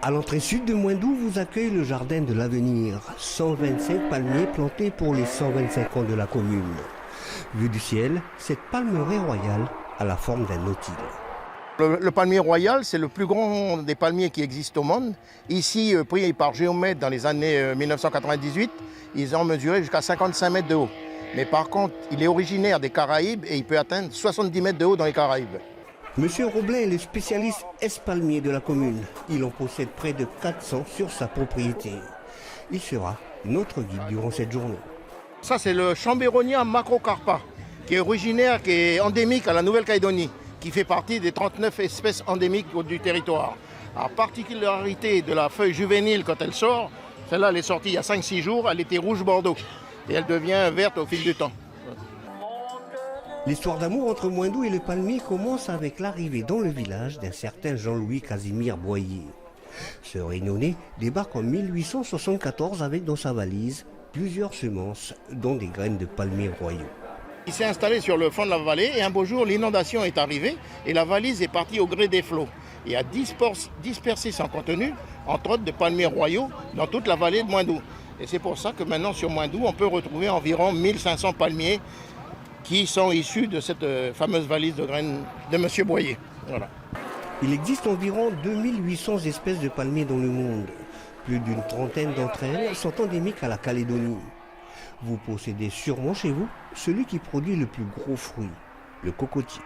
À l'entrée sud de Moindou vous accueille le jardin de l'avenir. 125 palmiers plantés pour les 125 ans de la commune. Vu du ciel, cette palmeraie royale a la forme d'un nautile. Le palmier royal, c'est le plus grand des palmiers qui existent au monde. Ici, pris par géomètre dans les années 1998, ils ont mesuré jusqu'à 55 mètres de haut. Mais par contre, il est originaire des Caraïbes et il peut atteindre 70 mètres de haut dans les Caraïbes. Monsieur Roblin est le spécialiste espalmier de la commune. Il en possède près de 400 sur sa propriété. Il sera notre guide durant cette journée. Ça, c'est le Chambéronia macrocarpa, qui est originaire, qui est endémique à la Nouvelle-Calédonie, qui fait partie des 39 espèces endémiques du territoire. La particularité de la feuille juvénile quand elle sort, celle-là elle est sortie il y a 5-6 jours, elle était rouge-bordeaux et elle devient verte au fil du temps. L'histoire d'amour entre Moindou et le palmier commence avec l'arrivée dans le village d'un certain Jean-Louis Casimir Boyer. Ce réunionnais débarque en 1874 avec dans sa valise plusieurs semences, dont des graines de palmiers royaux. Il s'est installé sur le fond de la vallée et un beau jour, l'inondation est arrivée et la valise est partie au gré des flots. Et a dispersé son contenu, entre autres de palmiers royaux, dans toute la vallée de Moindou. Et c'est pour ça que maintenant sur Moindou, on peut retrouver environ 1500 palmiers qui sont issus de cette fameuse valise de graines de M. Boyer. Voilà. Il existe environ 2800 espèces de palmiers dans le monde. Plus d'une trentaine d'entre elles sont endémiques à la Calédonie. Vous possédez sûrement chez vous celui qui produit le plus gros fruit, le cocotier.